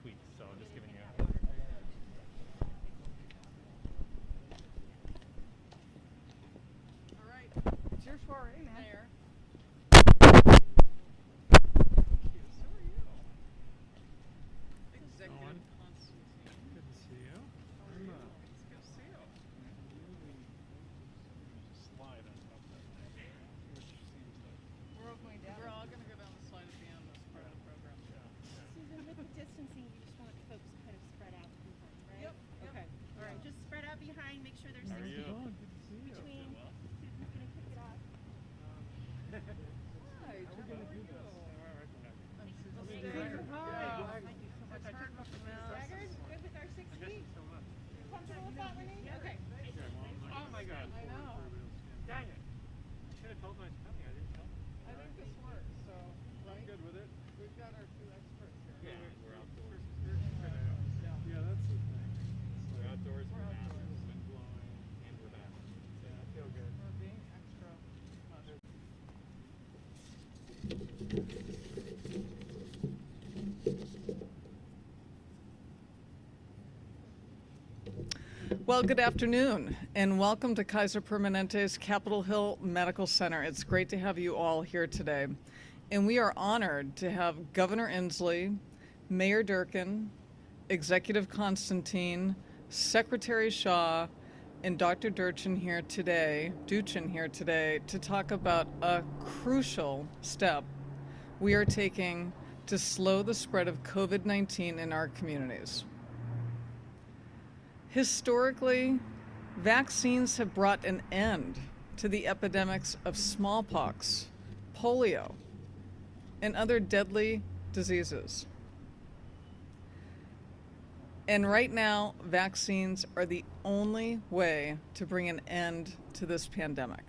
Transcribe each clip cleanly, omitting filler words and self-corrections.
tweaks. So just giving you. All right, it's your soiree, man. There. Thank you. So are you. Executive Constantine. Good to see you. How are you? It's good to see you. Slide on top of that thing, which seems like We're all going down. We're all going to go down the slide at the end. That's part of the program. Susan, with the distancing, you just want folks kind of spread out behind, right? Yep. Okay. All right. Just spread out behind. Make sure there's How are 6 you? feet good to see you. between. I'm gonna kick it off. Hi. We're gonna do this. Hi. Hi. Thank you so much. I took off the mask. Staggered? Good with our 6 feet? So much. Comfortable with that, Renee? Okay. Oh my God. I know. Dang it. I should have told my coming. I didn't tell them. I think this works, so, right? I'm good with it. We've got our 2 experts here. We're outdoors. Yeah, that's the thing. We're outdoors. We're We're outdoors. outdoors. Wind blowing, and we're back. Yeah, I feel good. We're being extra cautious. Well, good afternoon, and welcome to Kaiser Permanente's Capitol Hill Medical Center. It's great to have you all here today. And we are honored to have Governor Inslee, Mayor Durkin, Executive Constantine, Secretary Shaw, and Dr. Duchin here today to talk about a crucial step we are taking to slow the spread of COVID-19 in our communities. Historically, vaccines have brought an end to the epidemics of smallpox, polio, and other deadly diseases. And right now, vaccines are the only way to bring an end to this pandemic.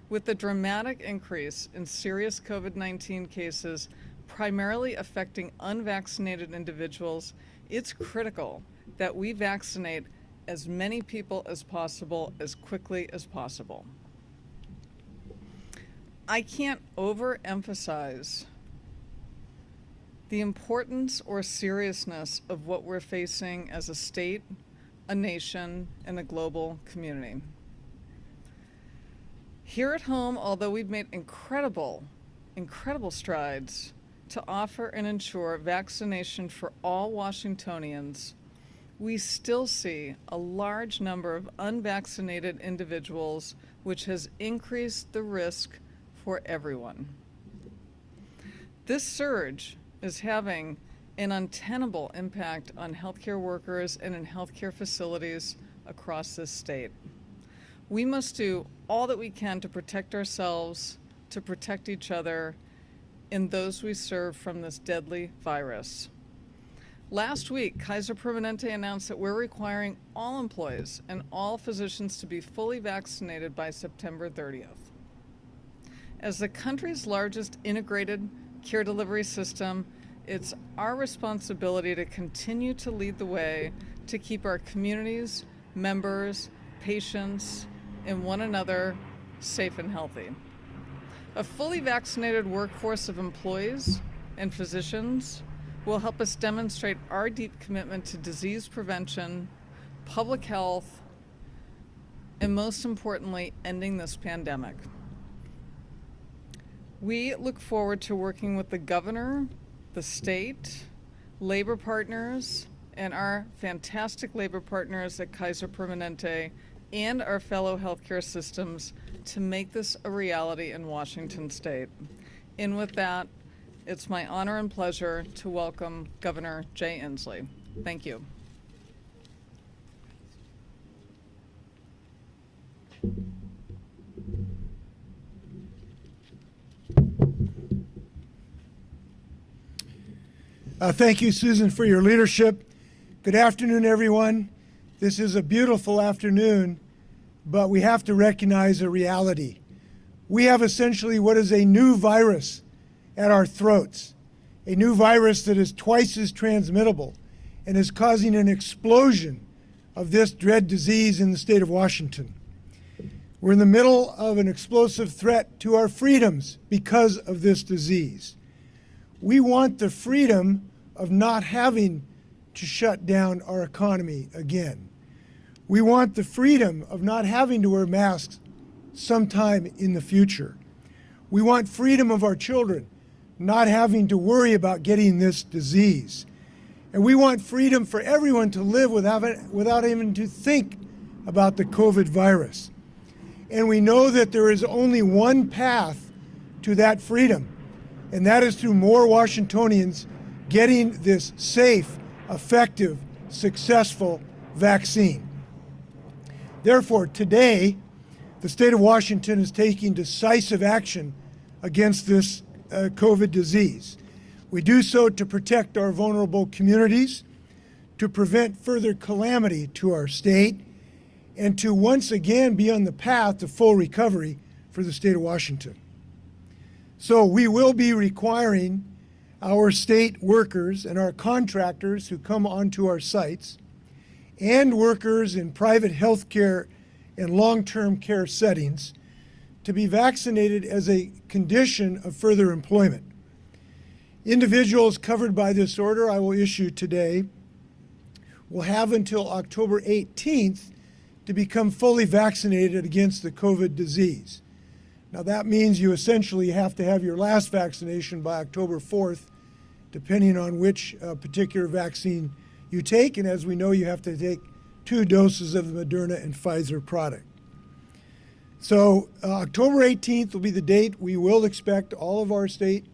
With the dramatic increase in serious COVID-19 cases, primarily affecting unvaccinated individuals, it's critical that we vaccinate as many people as possible, as quickly as possible. I can't overemphasize the importance or seriousness of what we're facing as a state, a nation, and a global community. Here at home, although we've made incredible strides to offer and ensure vaccination for all Washingtonians, we still see a large number of unvaccinated individuals, which has increased the risk for everyone. This surge is having an untenable impact on healthcare workers and in healthcare facilities across this state. We must do all that we can to protect ourselves, to protect each other, and those we serve from this deadly virus. Last week, Kaiser Permanente announced that we're requiring all employees and all physicians to be fully vaccinated by September 30th. As the country's largest integrated care delivery system, it's our responsibility to continue to lead the way to keep our communities, members, patients, and one another safe and healthy. A fully vaccinated workforce of employees and physicians will help us demonstrate our deep commitment to disease prevention, public health, and most importantly, ending this pandemic. We look forward to working with the governor, the state, labor partners, and our fantastic labor partners at Kaiser Permanente and our fellow healthcare systems to make this a reality in Washington State. And with that, it's my honor and pleasure to welcome Governor Jay Inslee. Thank you. Thank you, Susan, for your leadership. Good afternoon, everyone. This is a beautiful afternoon, but we have to recognize a reality. We have essentially what is a new virus at our throats, a new virus that is twice as transmittable and is causing an explosion of this dread disease in the state of Washington. We're in the middle of an explosive threat to our freedoms because of this disease. We want the freedom of not having to shut down our economy again. We want the freedom of not having to wear masks sometime in the future. We want freedom of our children not having to worry about getting this disease. And we want freedom for everyone to live without even to think about the COVID virus. And we know that there is only one path to that freedom, and that is through more Washingtonians getting this safe, effective, successful vaccine. Therefore, today, the state of Washington is taking decisive action against this COVID disease. We do so to protect our vulnerable communities, to prevent further calamity to our state, and to once again be on the path to full recovery for the state of Washington. So we will be requiring our state workers and our contractors who come onto our sites and workers in private health care and long-term care settings to be vaccinated as a condition of further employment. Individuals covered by this order I will issue today will have until October 18th to become fully vaccinated against the COVID disease. Now that means you essentially have to have your last vaccination by October 4th, depending on which particular vaccine you take, and as we know, you have to take 2 doses of the Moderna and Pfizer product. So October 18th will be the date we will expect all of our state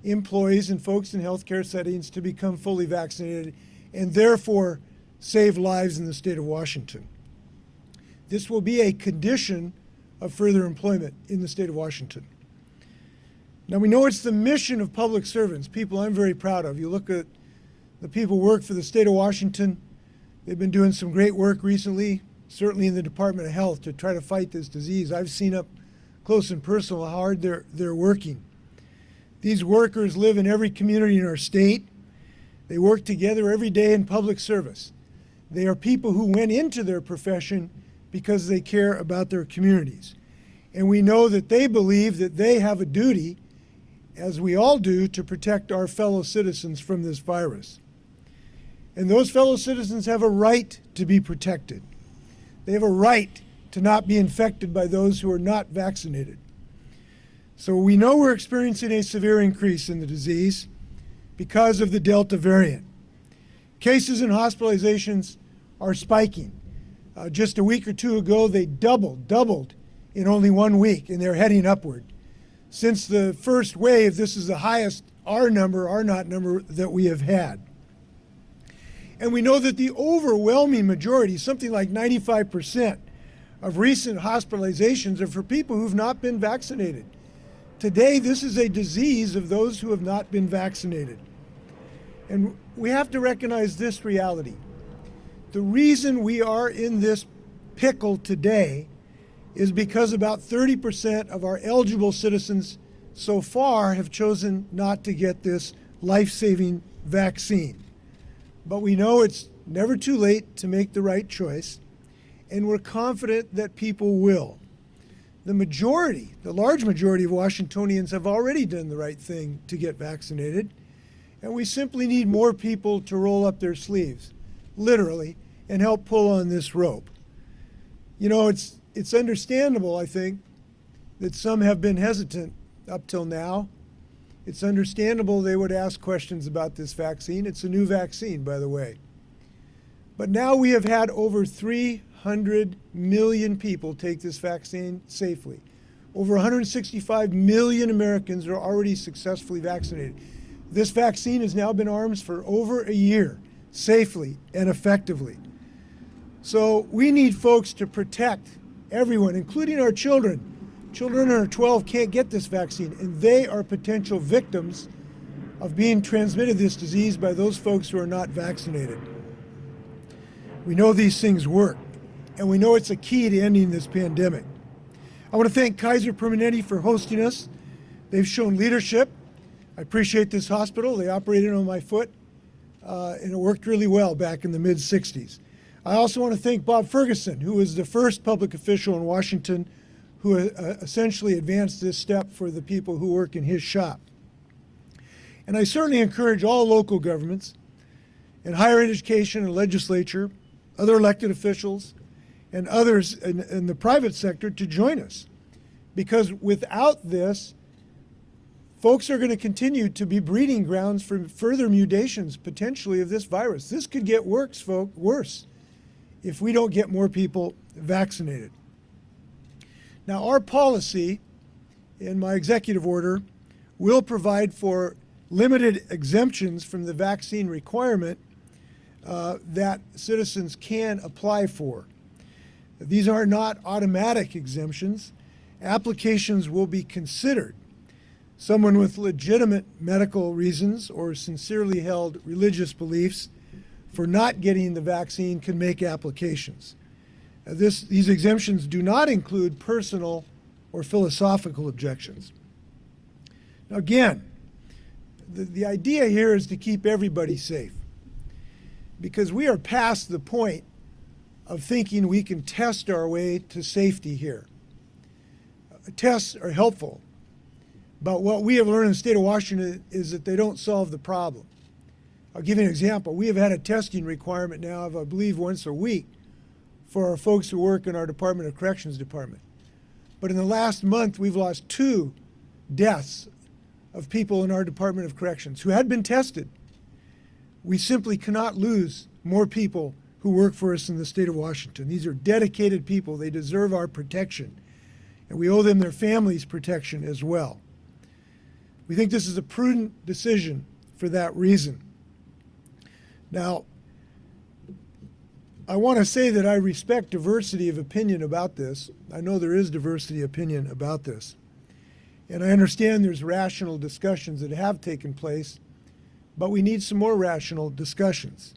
employees and folks in healthcare settings to become fully vaccinated and therefore save lives in the state of Washington. This will be a condition of further employment in the state of Washington. Now we know it's the mission of public servants, people I'm very proud of. You look at the people who work for the state of Washington, they've been doing some great work recently, certainly in the Department of Health, to try to fight this disease. I've seen up close and personal how hard they're working. These workers live in every community in our state. They work together every day in public service. They are people who went into their profession because they care about their communities. And we know that they believe that they have a duty, as we all do, to protect our fellow citizens from this virus. And those fellow citizens have a right to be protected. They have a right to not be infected by those who are not vaccinated. So we know we're experiencing a severe increase in the disease because of the Delta variant. Cases and hospitalizations are spiking. Just a week or two ago, they doubled in only 1 week, and they're heading upward. Since the first wave, this is the highest R naught number that we have had. And we know that the overwhelming majority, something like 95% of recent hospitalizations, are for people who've not been vaccinated. Today, this is a disease of those who have not been vaccinated. And we have to recognize this reality. The reason we are in this pickle today is because about 30% of our eligible citizens so far have chosen not to get this life-saving vaccine. But we know it's never too late to make the right choice, and we're confident that people will. The large majority of Washingtonians have already done the right thing to get vaccinated, and we simply need more people to roll up their sleeves, literally, and help pull on this rope. You know, it's understandable, I think, that some have been hesitant up till now. It's understandable they would ask questions about this vaccine. It's a new vaccine, by the way. But now we have had over 300 million people take this vaccine safely. Over 165 million Americans are already successfully vaccinated. This vaccine has now been arms for over a year, safely and effectively. So we need folks to protect everyone, including our children. Children under 12 can't get this vaccine, and they are potential victims of being transmitted this disease by those folks who are not vaccinated. We know these things work, and we know it's a key to ending this pandemic. I want to thank Kaiser Permanente for hosting us. They've shown leadership. I appreciate this hospital. They operated on my foot, and it worked really well back in the mid-'60s. I also want to thank Bob Ferguson, who was the first public official in Washington who essentially advanced this step for the people who work in his shop. And I certainly encourage all local governments and higher education and legislature, other elected officials, and others in the private sector to join us. Because without this, folks are going to continue to be breeding grounds for further mutations, potentially, of this virus. This could get worse, worse if we don't get more people vaccinated. Now, our policy in my executive order will provide for limited exemptions from the vaccine requirement that citizens can apply for. These are not automatic exemptions. Applications will be considered. Someone with legitimate medical reasons or sincerely held religious beliefs for not getting the vaccine can make applications. These exemptions do not include personal or philosophical objections. Now again, the idea here is to keep everybody safe, because we are past the point of thinking we can test our way to safety here. Tests are helpful, but what we have learned in the state of Washington is that they don't solve the problem. I'll give you an example. We have had a testing requirement now of, I believe, once a week for our folks who work in our Department of Corrections department. But in the last month, we've lost 2 deaths of people in our Department of Corrections who had been tested. We simply cannot lose more people who work for us in the state of Washington. These are dedicated people. They deserve our protection, and we owe them their families' protection as well. We think this is a prudent decision for that reason. Now, I want to say that I respect diversity of opinion about this. I know there is diversity of opinion about this. And I understand there's rational discussions that have taken place, but we need some more rational discussions.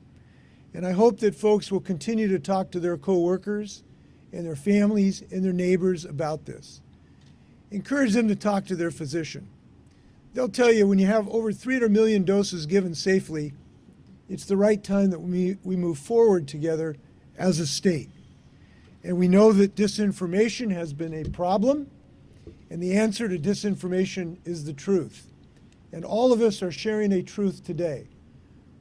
And I hope that folks will continue to talk to their coworkers and their families and their neighbors about this. Encourage them to talk to their physician. They'll tell you when you have over 300 million doses given safely, it's the right time that we move forward together as a state. And we know that disinformation has been a problem, and the answer to disinformation is the truth. And all of us are sharing a truth today.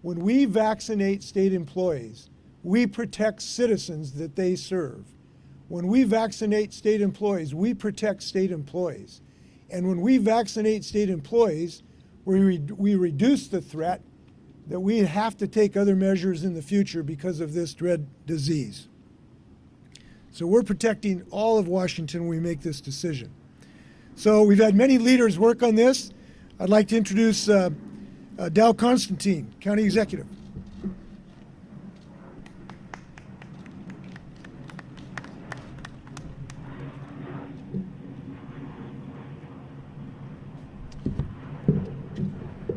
When we vaccinate state employees, we protect citizens that they serve. When we vaccinate state employees, we protect state employees. And when we vaccinate state employees, we reduce the threat that we have to take other measures in the future because of this dread disease. So we're protecting all of Washington when we make this decision. So we've had many leaders work on this. I'd like to introduce Dow Constantine, County Executive.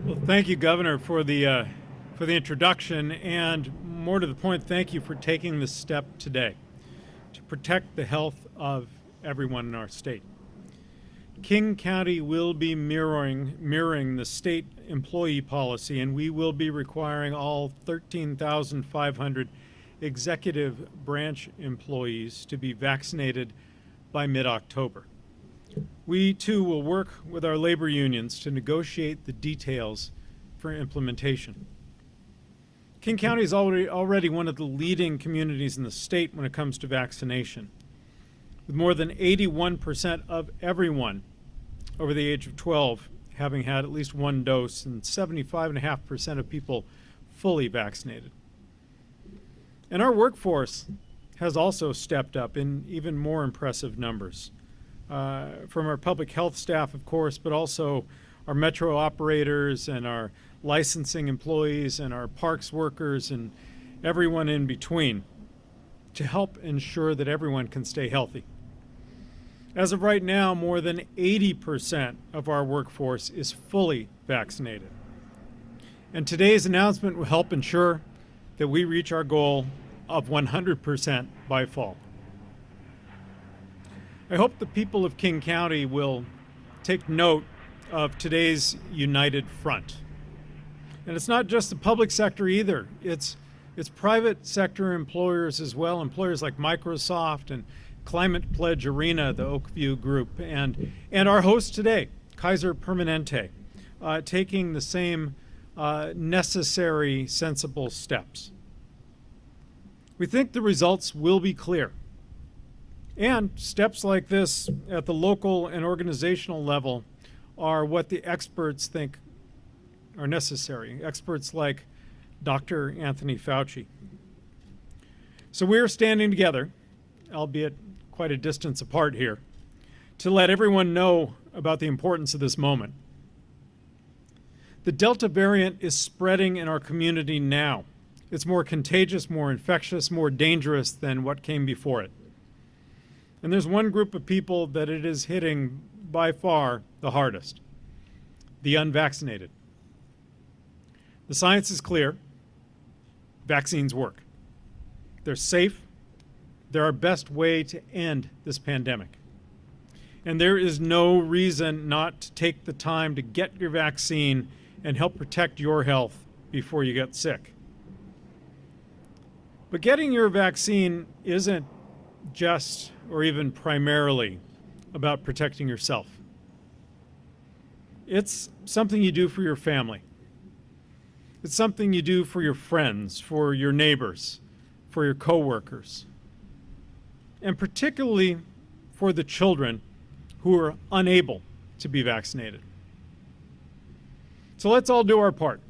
Well, thank you, Governor, for the introduction, and more to the point, thank you for taking this step today to protect the health of everyone in our state. King County will be mirroring the state employee policy, and we will be requiring all 13,500 executive branch employees to be vaccinated by mid-October. We, too, will work with our labor unions to negotiate the details for implementation. King County is already one of the leading communities in the state when it comes to vaccination, with more than 81% of everyone over the age of 12 having had at least 1 dose and 75.5% of people fully vaccinated. And our workforce has also stepped up in even more impressive numbers. From our public health staff, of course, but also our metro operators and our licensing employees and our parks workers and everyone in between to help ensure that everyone can stay healthy. As of right now, more than 80% of our workforce is fully vaccinated. And today's announcement will help ensure that we reach our goal of 100% by fall. I hope the people of King County will take note of today's united front. And it's not just the public sector either. It's private sector employers as well, employers like Microsoft and Climate Pledge Arena, the Oakview Group, and our host today, Kaiser Permanente, taking the same necessary, sensible steps. We think the results will be clear. And steps like this at the local and organizational level are what the experts think are necessary. Experts like Dr. Anthony Fauci. So we're standing together, albeit quite a distance apart here, to let everyone know about the importance of this moment. The Delta variant is spreading in our community now. It's more contagious, more infectious, more dangerous than what came before it. And there's one group of people that it is hitting by far the hardest: the unvaccinated. The science is clear. Vaccines work. They're safe. They're our best way to end this pandemic. And there is no reason not to take the time to get your vaccine and help protect your health before you get sick. But getting your vaccine isn't just or even primarily about protecting yourself. It's something you do for your family. It's something you do for your friends, for your neighbors, for your coworkers, and particularly for the children who are unable to be vaccinated. So let's all do our part,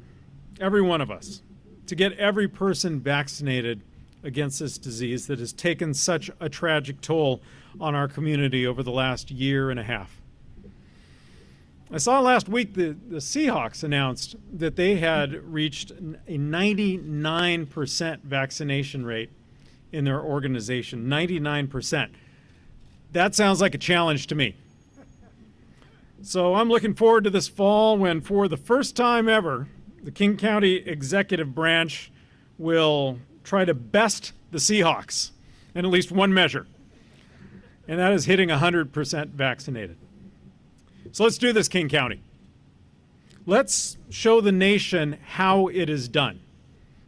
every one of us, to get every person vaccinated against this disease that has taken such a tragic toll on our community over the last year and a half. I saw last week the Seahawks announced that they had reached a 99% vaccination rate in their organization. 99%. That sounds like a challenge to me. So I'm looking forward to this fall when, for the first time ever, the King County Executive Branch will try to best the Seahawks in at least one measure, and that is hitting 100% vaccinated. So let's do this, King County. Let's show the nation how it is done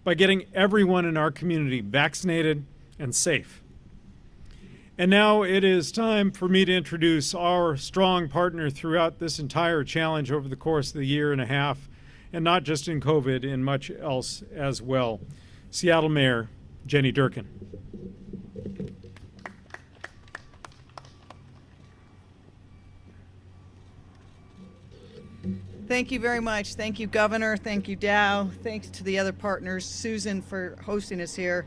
by getting everyone in our community vaccinated and safe. And now it is time for me to introduce our strong partner throughout this entire challenge over the course of the year and a half, and not just in COVID, in much else as well. Seattle Mayor Jenny Durkan. Thank you very much. Thank you, Governor. Thank you, Dow. Thanks to the other partners, Susan, for hosting us here.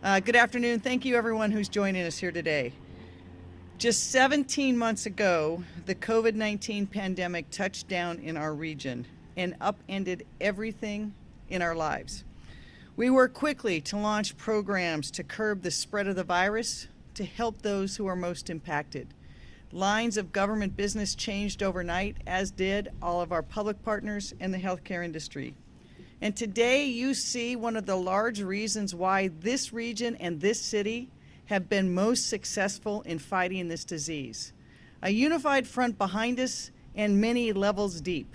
Good afternoon. Thank you, everyone who's joining us here today. Just 17 months ago, the COVID-19 pandemic touched down in our region and upended everything in our lives. We worked quickly to launch programs to curb the spread of the virus, to help those who are most impacted. Lines of government business changed overnight, as did all of our public partners and the healthcare industry. And today you see one of the large reasons why this region and this city have been most successful in fighting this disease. A unified front behind us and many levels deep.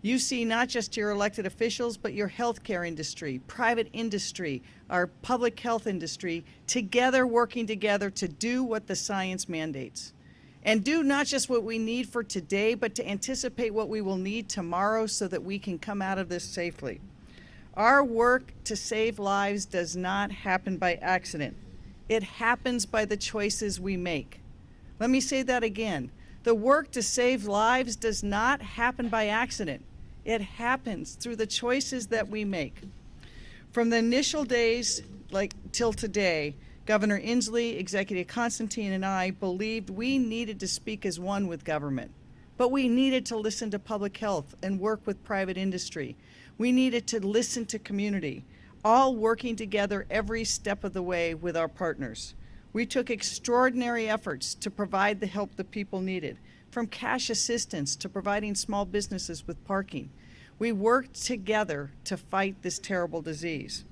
You see not just your elected officials, but your healthcare industry, private industry, our public health industry, together working together to do what the science mandates. And do not just what we need for today, but to anticipate what we will need tomorrow so that we can come out of this safely. Our work to save lives does not happen by accident. It happens by the choices we make. Let me say that again. The work to save lives does not happen by accident. It happens through the choices that we make. From the initial days, till today, Governor Inslee, Executive Constantine, and I believed we needed to speak as one with government, but we needed to listen to public health and work with private industry. We needed to listen to community, all working together every step of the way with our partners. We took extraordinary efforts to provide the help the people needed, from cash assistance to providing small businesses with parking. We worked together to fight this terrible disease.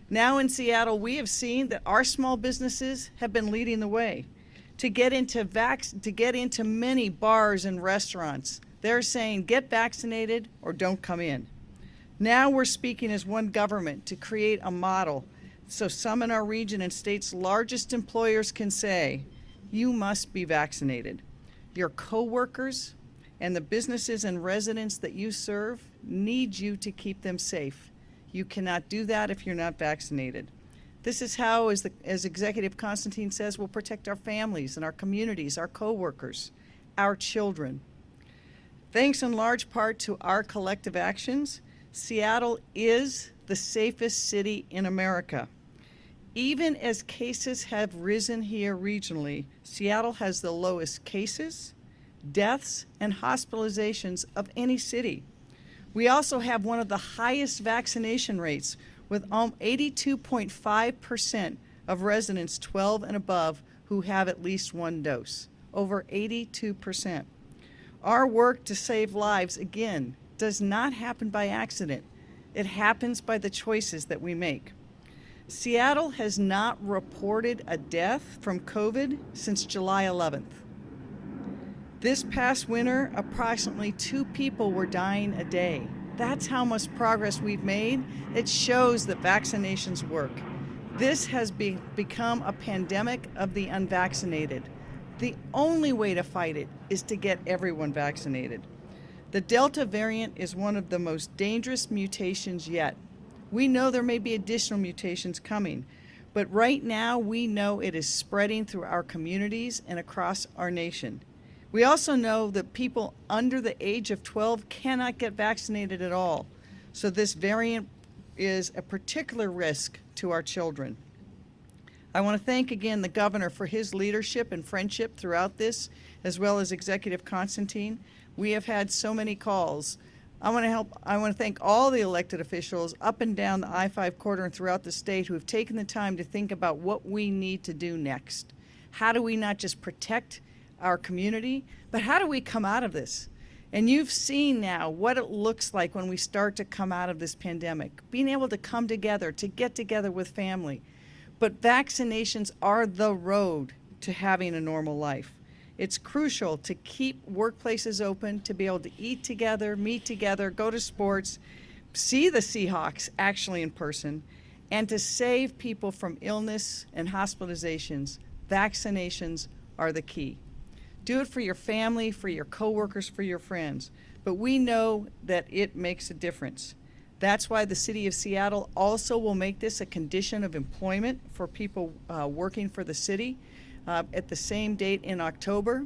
Now in Seattle, we have seen that our small businesses have been leading the way. To get into many bars and restaurants, they're saying get vaccinated or don't come in. Now we're speaking as one government to create a model so some in our region and state's largest employers can say, you must be vaccinated. Your coworkers and the businesses and residents that you serve need you to keep them safe. You cannot do that if you're not vaccinated. This is how, as Executive Constantine says, we'll protect our families and our communities, our co-workers, our children. Thanks in large part to our collective actions, Seattle is the safest city in America. Even as cases have risen here regionally, Seattle has the lowest cases, deaths, and hospitalizations of any city. We also have one of the highest vaccination rates, with 82.5% of residents 12 and above who have at least one dose, over 82%. Our work to save lives, again, does not happen by accident. It happens by the choices that we make. Seattle has not reported a death from COVID since July 11th. This past winter, approximately 2 people were dying a day. That's how much progress we've made. It shows that vaccinations work. This has become a pandemic of the unvaccinated. The only way to fight it is to get everyone vaccinated. The Delta variant is one of the most dangerous mutations yet. We know there may be additional mutations coming, but right now we know it is spreading through our communities and across our nation. We also know that people under the age of 12 cannot get vaccinated at all, so this variant is a particular risk to our children. I want to thank again the governor for his leadership and friendship throughout this, as well as Executive Constantine. We have had so many calls. I want to thank all the elected officials up and down the I-5 corridor and throughout the state who have taken the time to think about what we need to do next. How do we not just protect our community, but how do we come out of this? And you've seen now what it looks like when we start to come out of this pandemic, being able to come together, to get together with family. But vaccinations are the road to having a normal life. It's crucial to keep workplaces open, to be able to eat together, meet together, go to sports, see the Seahawks actually in person, and to save people from illness and hospitalizations. Vaccinations are the key. Do it for your family, for your coworkers, for your friends. But we know that it makes a difference. That's why the City of Seattle also will make this a condition of employment for people working for the city at the same date in October.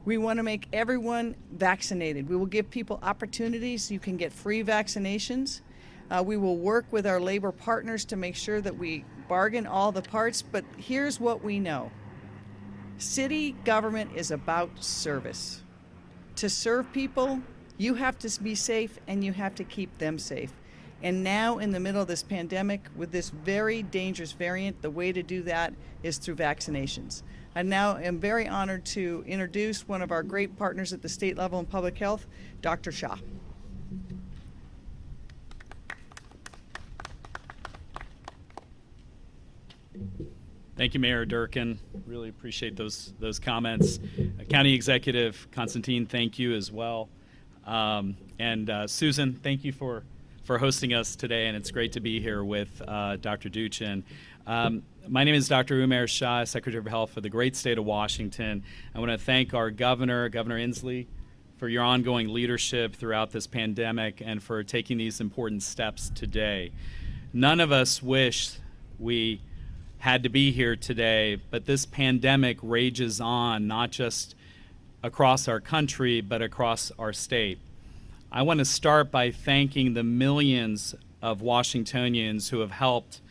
We want to make everyone vaccinated. We will give people opportunities. You can get free vaccinations. We will work with our labor partners to make sure that we bargain all the parts. But here's what we know. City government is about service. To serve people, you have to be safe and you have to keep them safe. And now in the middle of this pandemic, with this very dangerous variant, the way to do that is through vaccinations. I now am very honored to introduce one of our great partners at the state level in public health, Dr. Shah. Thank you, Mayor Durkin. Really appreciate those comments. County Executive Constantine, thank you as well. And Susan, thank you for hosting us today, and it's great to be here with Dr. Duchin. My name is Dr. Umair Shah, Secretary of Health for the great state of Washington. I want to thank our Governor Inslee, for your ongoing leadership throughout this pandemic and for taking these important steps today. None of us wish we had to be here today, but this pandemic rages on, not just across our country, but across our state. I want to start by thanking the millions of Washingtonians who have helped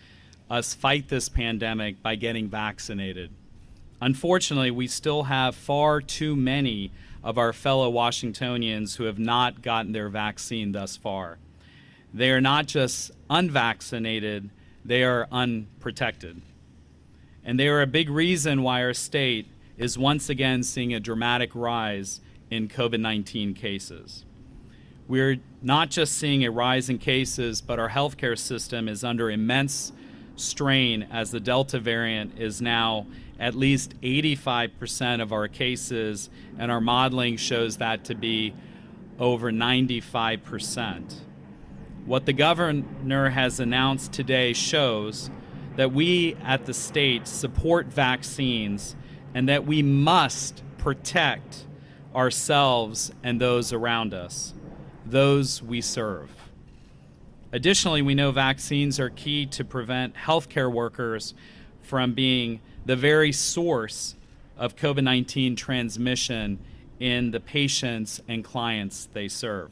us fight this pandemic by getting vaccinated. Unfortunately, we still have far too many of our fellow Washingtonians who have not gotten their vaccine thus far. They are not just unvaccinated, they are unprotected. And they are a big reason why our state is once again seeing a dramatic rise in COVID-19 cases. We're not just seeing a rise in cases, but our healthcare system is under immense strain as the Delta variant is now at least 85% of our cases, and our modeling shows that to be over 95%. What the governor has announced today shows that we at the state support vaccines and that we must protect ourselves and those around us, those we serve. Additionally, we know vaccines are key to prevent healthcare workers from being the very source of COVID-19 transmission in the patients and clients they serve.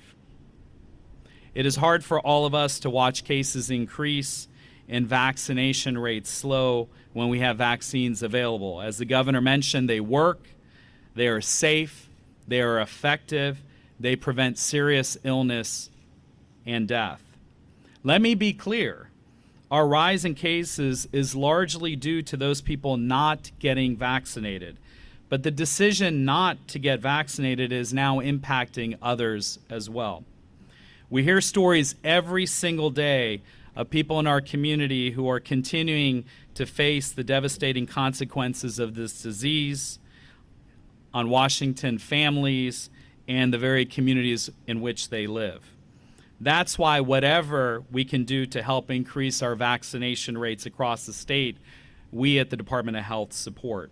It is hard for all of us to watch cases increase and vaccination rates slow when we have vaccines available. As the governor mentioned, they work, they are safe, they are effective, they prevent serious illness and death. Let me be clear. Our rise in cases is largely due to those people not getting vaccinated. But the decision not to get vaccinated is now impacting others as well. We hear stories every single day of people in our community who are continuing to face the devastating consequences of this disease on Washington families and the very communities in which they live. That's why whatever we can do to help increase our vaccination rates across the state, we at the Department of Health support.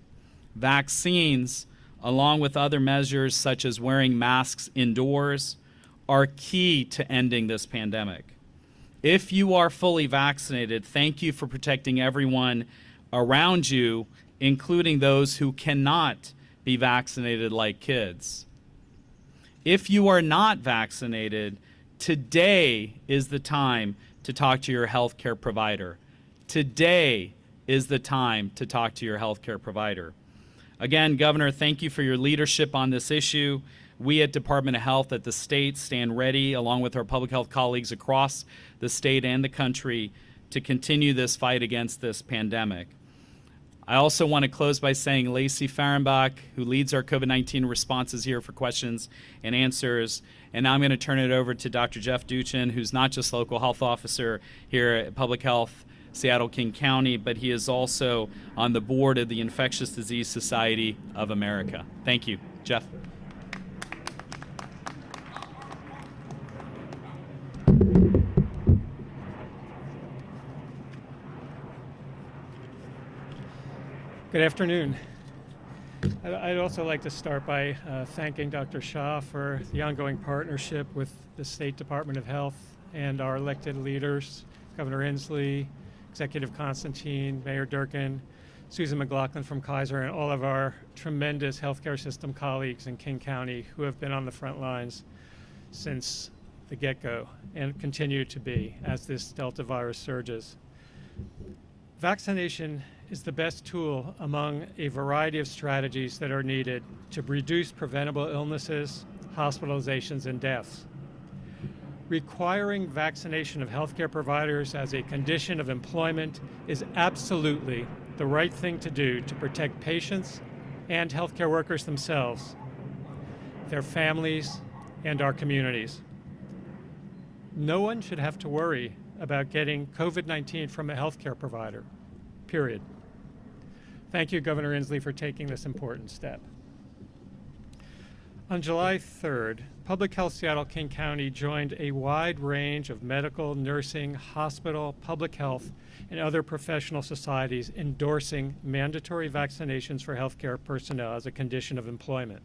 Vaccines, along with other measures such as wearing masks indoors, are key to ending this pandemic. If you are fully vaccinated, thank you for protecting everyone around you, including those who cannot be vaccinated, like kids. If you are not vaccinated, today is the time to talk to your healthcare provider. Today is the time to talk to your healthcare provider. Again, Governor, thank you for your leadership on this issue. We at Department of Health at the state stand ready, along with our public health colleagues across the state and the country, to continue this fight against this pandemic. I also want to close by saying Lacey Fahrenbach, who leads our COVID-19 responses here for questions and answers. And now I'm going to turn it over to Dr. Jeff Duchin, who's not just local health officer here at Public Health Seattle-King County, but he is also on the board of the Infectious Disease Society of America. Thank you. Jeff. Good afternoon. I'd also like to start by thanking Dr. Shah for the ongoing partnership with the State Department of Health and our elected leaders, Governor Inslee, Executive Constantine, Mayor Durkin, Susan McLaughlin from Kaiser, and all of our tremendous healthcare system colleagues in King County who have been on the front lines since the get-go and continue to be as this Delta virus surges. Vaccination is the best tool among a variety of strategies that are needed to reduce preventable illnesses, hospitalizations, and deaths. Requiring vaccination of healthcare providers as a condition of employment is absolutely the right thing to do to protect patients and healthcare workers themselves, their families, and our communities. No one should have to worry about getting COVID-19 from a healthcare provider, period. Thank you, Governor Inslee, for taking this important step. On July 3rd, Public Health Seattle-King County joined a wide range of medical, nursing, hospital, public health, and other professional societies endorsing mandatory vaccinations for healthcare personnel as a condition of employment.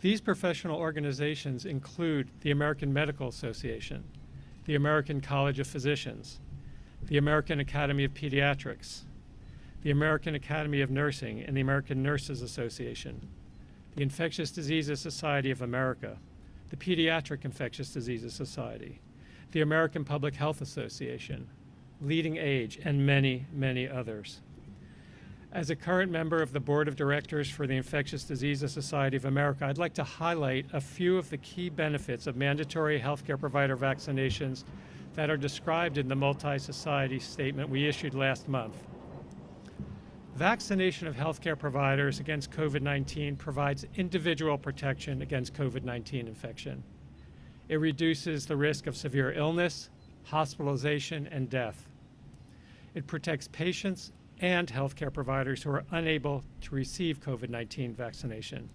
These professional organizations include the American Medical Association, the American College of Physicians, the American Academy of Pediatrics, the American Academy of Nursing, and the American Nurses Association, the Infectious Diseases Society of America, the Pediatric Infectious Diseases Society, the American Public Health Association, Leading Age, and many, many others. As a current member of the Board of Directors for the Infectious Diseases Society of America, I'd like to highlight a few of the key benefits of mandatory healthcare provider vaccinations that are described in the multi-society statement we issued last month. Vaccination of healthcare providers against COVID-19 provides individual protection against COVID-19 infection. It reduces the risk of severe illness, hospitalization, and death. It protects patients and healthcare providers who are unable to receive COVID-19 vaccination.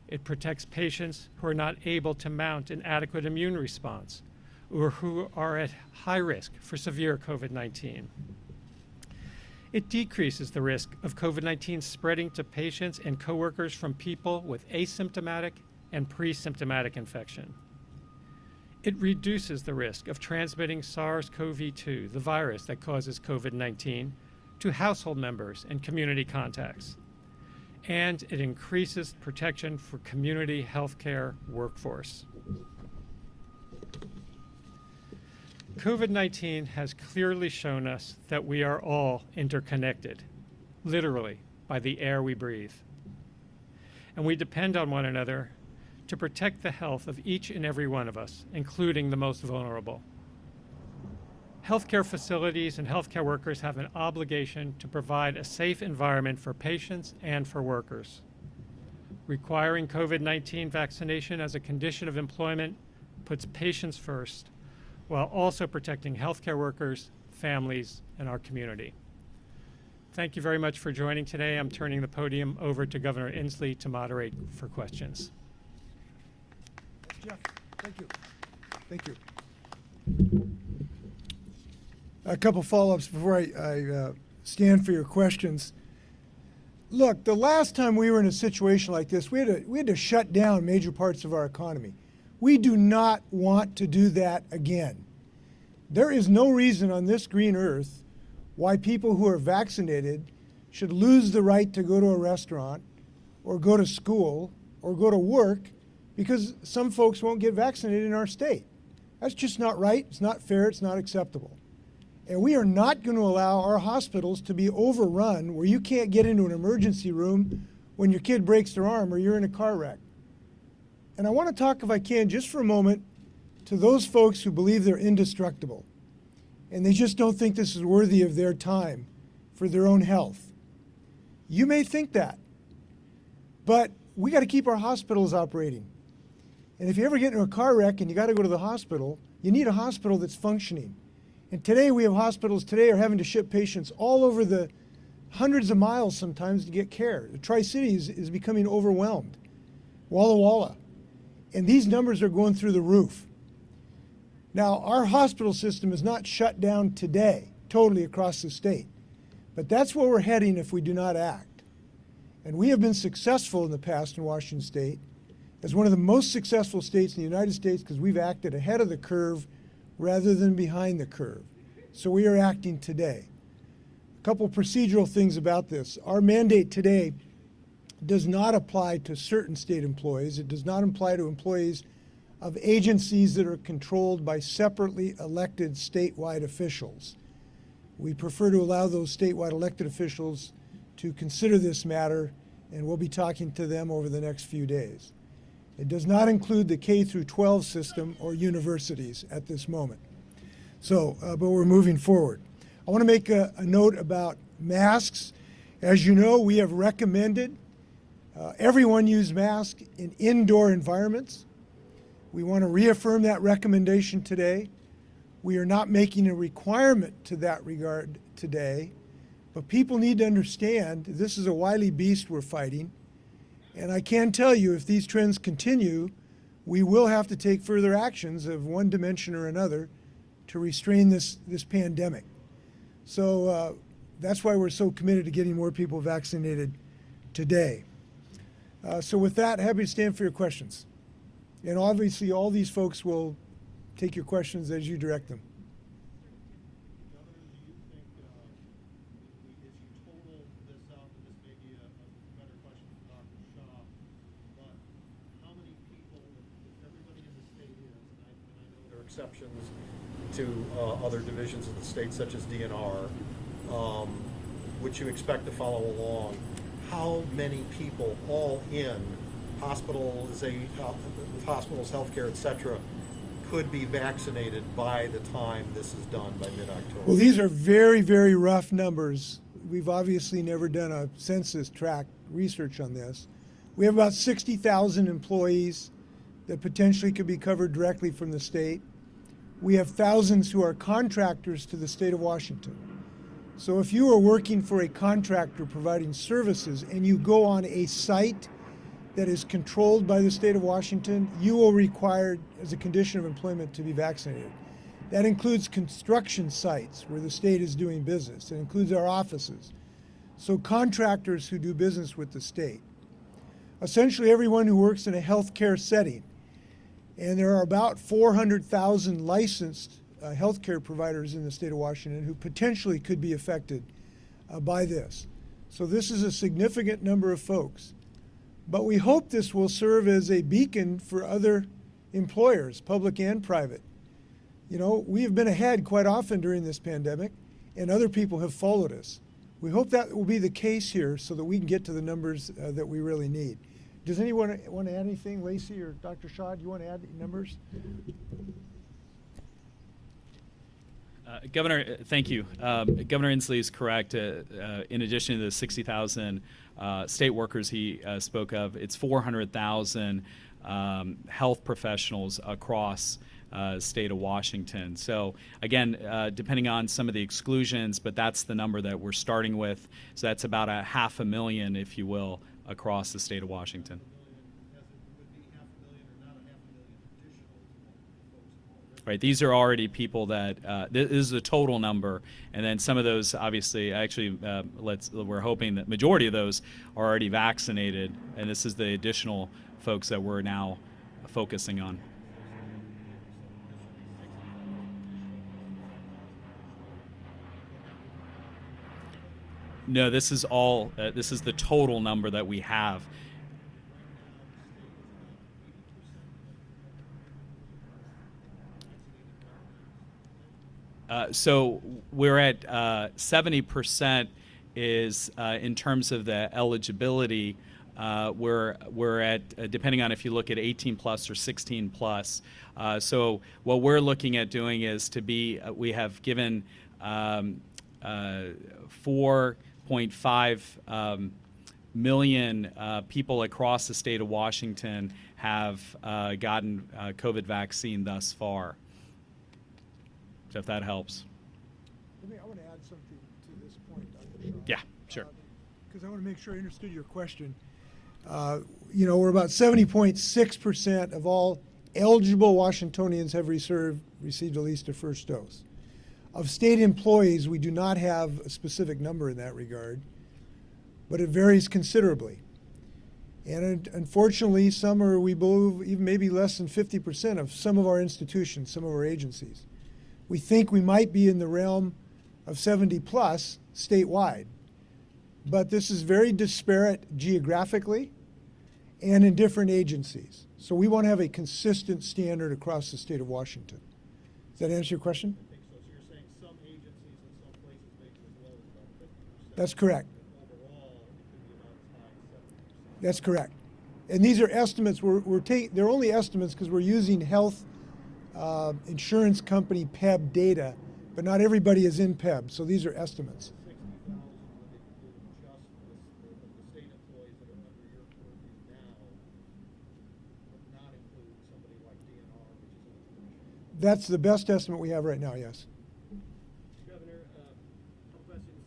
It protects patients who are not able to mount an adequate immune response or who are at high risk for severe COVID-19. It decreases the risk of COVID-19 spreading to patients and coworkers from people with asymptomatic and pre-symptomatic infection. It reduces the risk of transmitting SARS-CoV-2, the virus that causes COVID-19, to household members and community contacts. And it increases protection for community healthcare workforce. COVID-19 has clearly shown us that we are all interconnected, literally, by the air we breathe. And we depend on one another to protect the health of each and every one of us, including the most vulnerable. Healthcare facilities and healthcare workers have an obligation to provide a safe environment for patients and for workers. Requiring COVID-19 vaccination as a condition of employment puts patients first, while also protecting healthcare workers, families, and our community. Thank you very much for joining today. I'm turning the podium over to Governor Inslee to moderate for questions. Jeff, thank you. Thank you. A couple follow-ups before I stand for your questions. Look, the last time we were in a situation like this, we had to shut down major parts of our economy. We do not want to do that again. There is no reason on this green earth why people who are vaccinated should lose the right to go to a restaurant or go to school or go to work because some folks won't get vaccinated in our state. That's just not right, it's not fair, it's not acceptable. And we are not going to allow our hospitals to be overrun where you can't get into an emergency room when your kid breaks their arm or you're in a car wreck. And I want to talk, if I can, just for a moment, to those folks who believe they're indestructible and they just don't think this is worthy of their time for their own health. You may think that, but we got to keep our hospitals operating. And if you ever get into a car wreck and you got to go to the hospital, you need a hospital that's functioning. And today we have hospitals today are having to ship patients all over the hundreds of miles sometimes to get care. The Tri-Cities is becoming overwhelmed. Walla Walla. And these numbers are going through the roof. Now, our hospital system is not shut down today, totally across the state. But that's where we're heading if we do not act. And we have been successful in the past in Washington State as one of the most successful states in the United States because we've acted ahead of the curve rather than behind the curve. So we are acting today. A couple procedural things about this. Our mandate today does not apply to certain state employees. It does not apply to employees of agencies that are controlled by separately elected statewide officials. We prefer to allow those statewide elected officials to consider this matter, and we'll be talking to them over the next few days. It does not include the K through 12 system or universities at this moment. So, but we're moving forward. I want to make a note about masks. As you know, we have recommended everyone use masks in indoor environments. We want to reaffirm that recommendation today. We are not making a requirement to that regard today, but people need to understand this is a wily beast we're fighting. And I can tell you, if these trends continue, we will have to take further actions of one dimension or another to restrain this pandemic. So that's why we're so committed to getting more people vaccinated today. So with that, happy to stand for your questions. And obviously, all these folks will take your questions as you direct them. Governor, do you think, as you total this up, and this may be a better question for Dr. Shaw, but how many people, if everybody in the state is, and I know there are exceptions to other divisions of the state, such as DNR, which you expect to follow along, how many people all in hospitals, healthcare, et cetera, could be vaccinated by the time this is done by mid-October? Well, these are very, very rough numbers. We've obviously never done a census tract research on this. We have about 60,000 employees that potentially could be covered directly from the state. We have thousands who are contractors to the state of Washington. So if you are working for a contractor providing services and you go on a site that is controlled by the state of Washington, you will require, as a condition of employment, to be vaccinated. That includes construction sites where the state is doing business. It includes our offices. So contractors who do business with the state. Essentially everyone who works in a healthcare setting. And there are about 400,000 licensed healthcare providers in the state of Washington who potentially could be affected by this. So this is a significant number of folks. But we hope this will serve as a beacon for other employers, public and private. You know, we have been ahead quite often during this pandemic, and other people have followed us. We hope that will be the case here so that we can get to the numbers that we really need. Does anyone want to add anything? Lacey or Dr. Shaw, do you want to add numbers? Governor, thank you. Governor Inslee is correct. In addition to the 60,000 state workers he spoke of, it's 400,000 health professionals across state of Washington. So again, depending on some of the exclusions, but that's the number that we're starting with. So that's about 500,000, if you will, across the state of Washington. Right, these are already people that, this is the total number, and then some of those obviously, actually, we're hoping that majority of those are already vaccinated, and this is the additional folks that we're now focusing on. No, this is all, this is the total number that we have. So we're at 70% is in terms of the eligibility. We're at, depending on if you look at 18 plus or 16 plus. So what we're looking at doing is to be, we have given 4.5 million people across the state of Washington have gotten COVID vaccine thus far. So if that helps. I want to add something to this point, Dr. Shaw. Yeah, sure. Because I want to make sure I understood your question. You know, we're about 70.6% of all eligible Washingtonians have received at least a first dose. Of state employees, we do not have a specific number in that regard, but it varies considerably. And unfortunately, some are, we believe, even maybe less than 50% of some of our institutions, some of our agencies. We think we might be in the realm of 70 plus statewide. But this is very disparate geographically and in different agencies. So we want to have a consistent standard across the state of Washington. Does that answer your question? I think so. So you're saying some agencies in some places make it as low as about 50%. That's correct. Overall, it could be about as high as 70%. That's correct. And these are estimates. They're only estimates because we're using health insurance company PEB data, but not everybody is in PEB, so these are estimates. 60,000 would include just the state employees that are under your purview now, but not include somebody like DNR, which is a commission. That's the best estimate we have right now, yes. Governor, a couple questions.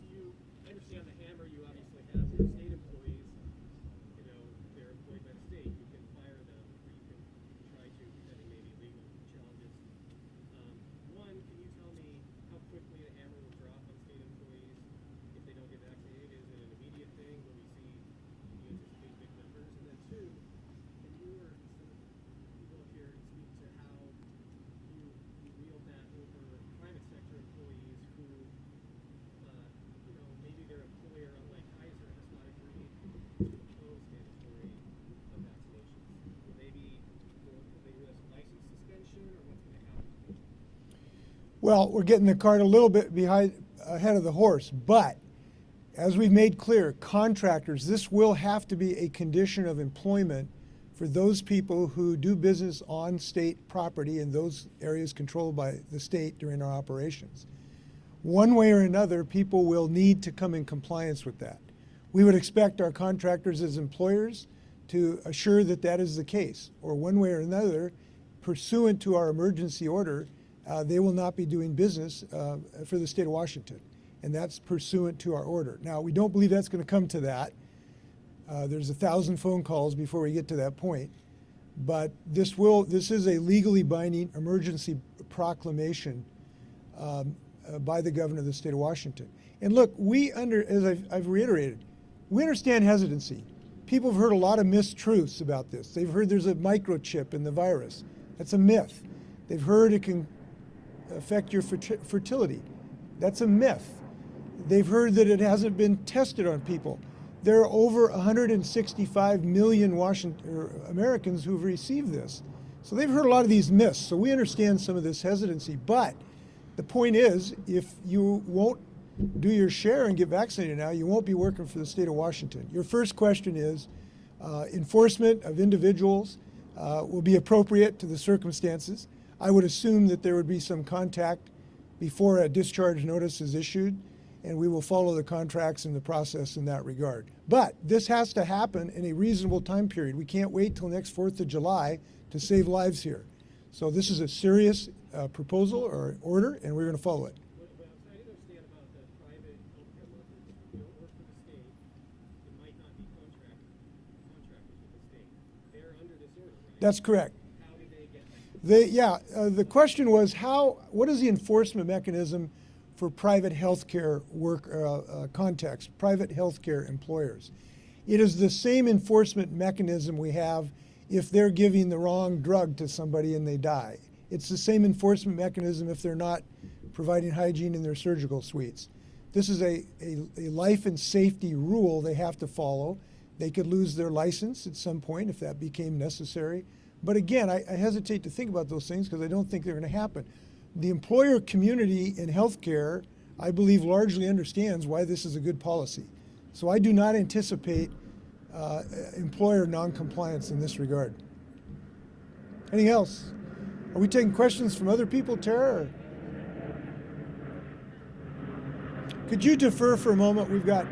I understand the hammer you obviously have for state employees. You know, they're employed by the state. You can fire them, or you can try to, depending maybe legal challenges. One, can you tell me how quickly the hammer will drop on state employees if they don't get vaccinated? Is it an immediate thing? Will we see, do you anticipate big numbers? And then two, can you or some of the people up here speak to how you wield that over private sector employees who, you know, maybe their employer, unlike Kaiser, has not agreed to impose mandatory vaccinations. Will they risk license suspension, or what's going to happen? Well, we're getting the cart a little bit ahead of the horse, but as we've made clear, contractors, this will have to be a condition of employment for those people who do business on state property in those areas controlled by the state during our operations. One way or another, people will need to come in compliance with that. We would expect our contractors as employers to assure that that is the case, or one way or another, pursuant to our emergency order, they will not be doing business for the state of Washington, and that's pursuant to our order. Now, we don't believe that's going to come to that. There's 1,000 phone calls before we get to that point, but this is a legally binding emergency proclamation by the governor of the state of Washington. And look, as I've reiterated, we understand hesitancy. People have heard a lot of mistruths about this. They've heard there's a microchip in the virus. That's a myth. They've heard it can affect your fertility. That's a myth. They've heard that it hasn't been tested on people. There are over 165 million Americans who've received this. So they've heard a lot of these myths. So we understand some of this hesitancy. But the point is, if you won't do your share and get vaccinated now, you won't be working for the state of Washington. Your first question is, enforcement of individuals will be appropriate to the circumstances. I would assume that there would be some contact before a discharge notice is issued, and we will follow the contracts and the process in that regard. But this has to happen in a reasonable time period. We can't wait till next 4th of July to save lives here. So this is a serious proposal or order, and we're going to follow it. But I didn't understand about the private healthcare workers who don't work for the state, who might not be contractors with the state. They're under this order, right? That's correct. How do they get that? The question was what is the enforcement mechanism for private healthcare context, private healthcare employers? It is the same enforcement mechanism we have if they're giving the wrong drug to somebody and they die. It's the same enforcement mechanism if they're not providing hygiene in their surgical suites. This is a life and safety rule they have to follow. They could lose their license at some point if that became necessary. But again, I hesitate to think about those things because I don't think they're going to happen. The employer community in healthcare, I believe, largely understands why this is a good policy. So I do not anticipate employer noncompliance in this regard. Anything else? Are we taking questions from other people, Tara? Could you defer for a moment? We've got...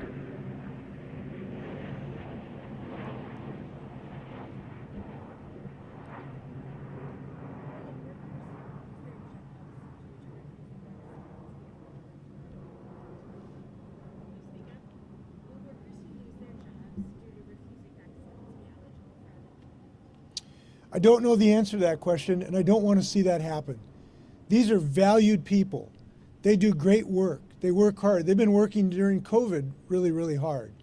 I don't know the answer to that question, and I don't want to see that happen. These are valued people. They do great work. They work hard. They've been working during COVID really, really hard.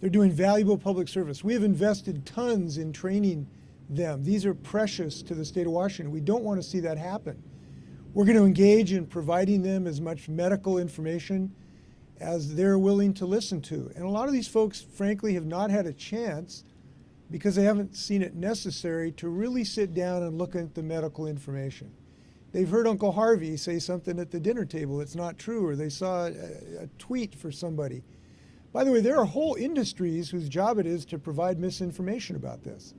They're doing valuable public service. We have invested tons in training them. These are precious to the state of Washington. We don't want to see that happen. We're going to engage in providing them as much medical information as they're willing to listen to. And a lot of these folks, frankly, have not had a chance because they haven't seen it necessary to really sit down and look at the medical information. They've heard Uncle Harvey say something at the dinner table that's not true, or they saw a tweet for somebody. By the way, there are whole industries whose job it is to provide misinformation about this.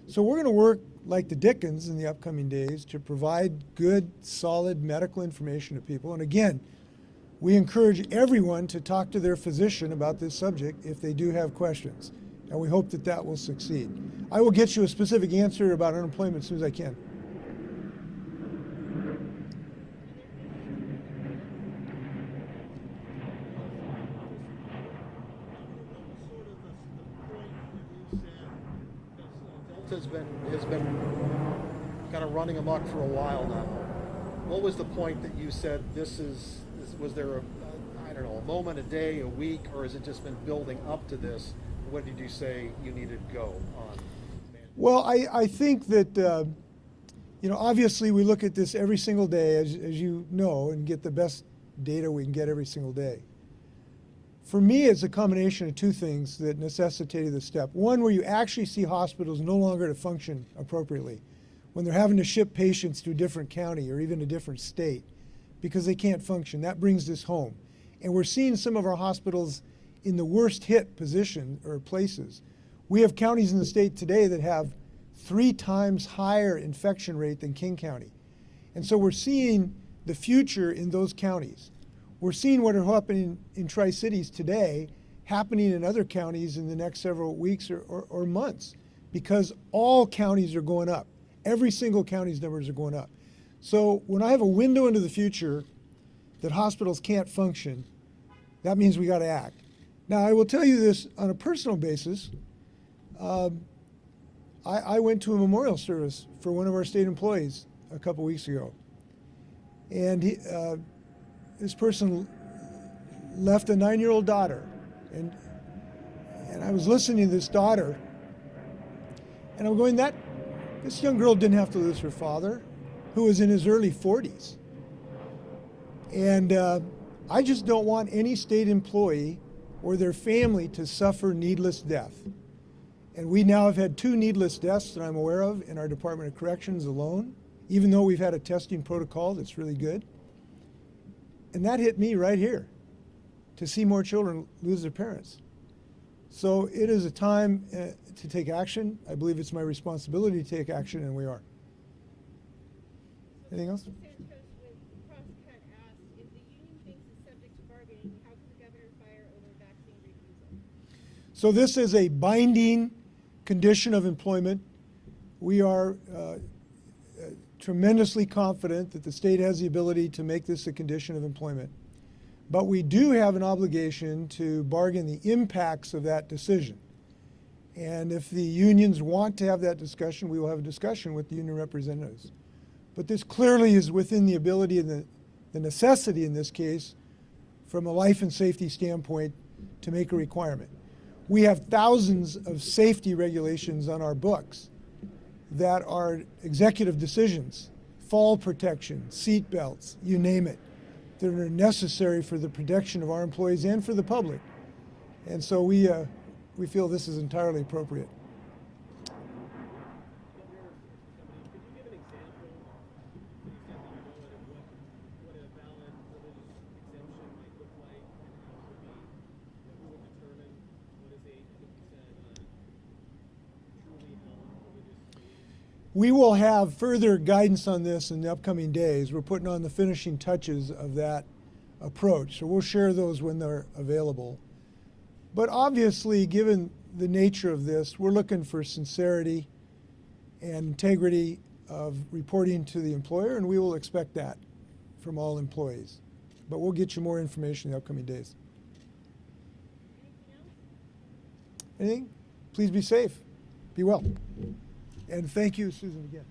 So we're going to work like the Dickens in the upcoming days to provide good, solid medical information to people. And again, we encourage everyone to talk to their physician about this subject if they do have questions. And we hope that that will succeed. I will get you a specific answer about unemployment as soon as I can. Has been kind of running amok for a while now. What was the point that you said was there a moment, a day, a week, or has it just been building up to this? When did you say you needed to go on? Well, I think that, obviously we look at this every single day, as you know, and get the best data we can get every single day. For me, it's a combination of two things that necessitated the step. One, where you actually see hospitals no longer to function appropriately, when they're having to ship patients to a different county or even a different state because they can't function. That brings this home. And we're seeing some of our hospitals in the worst hit position or places. We have counties in the state today that have 3 times higher infection rate than King County. And so we're seeing the future in those counties. We're seeing what are happening in Tri-Cities today happening in other counties in the next several weeks or months, because all counties are going up. Every single county's numbers are going up. So when I have a window into the future that hospitals can't function, that means we got to act. Now, I will tell you this on a personal basis. I went to a memorial service for one of our state employees a couple weeks ago. And this person left a 9-year-old daughter. And I was listening to this daughter, and I'm going, this young girl didn't have to lose her father, who was in his early 40s. And I just don't want any state employee or their family to suffer needless death. And we now have had 2 needless deaths that I'm aware of in our Department of Corrections alone, even though we've had a testing protocol that's really good. And that hit me right here, to see more children lose their parents. So it is a time to take action. I believe it's my responsibility to take action, and we are. Anything else? Santos with Crosscut asked, if the union thinks it's subject to bargaining, how can the governor fire over vaccine refusal? So this is a binding condition of employment. We are tremendously confident that the state has the ability to make this a condition of employment. But we do have an obligation to bargain the impacts of that decision. And if the unions want to have that discussion, we will have a discussion with the union representatives. But this clearly is within the ability and the necessity in this case, from a life and safety standpoint, to make a requirement. We have thousands of safety regulations on our books that are executive decisions, fall protection, seat belts, you name it, that are necessary for the protection of our employees and for the public. And so we feel this is entirely appropriate. Governor, could you give an example, to the extent that you know it, of what a valid religious exemption might look like, and how it would be, who would determine what is a, I think you said, truly held religious belief? We will have further guidance on this in the upcoming days. We're putting on the finishing touches of that approach, so we'll share those when they're available. But obviously, given the nature of this, we're looking for sincerity and integrity of reporting to the employer, and we will expect that from all employees. But we'll get you more information in the upcoming days. Anything else? Anything? Please be safe. Be well. And thank you, Susan, again.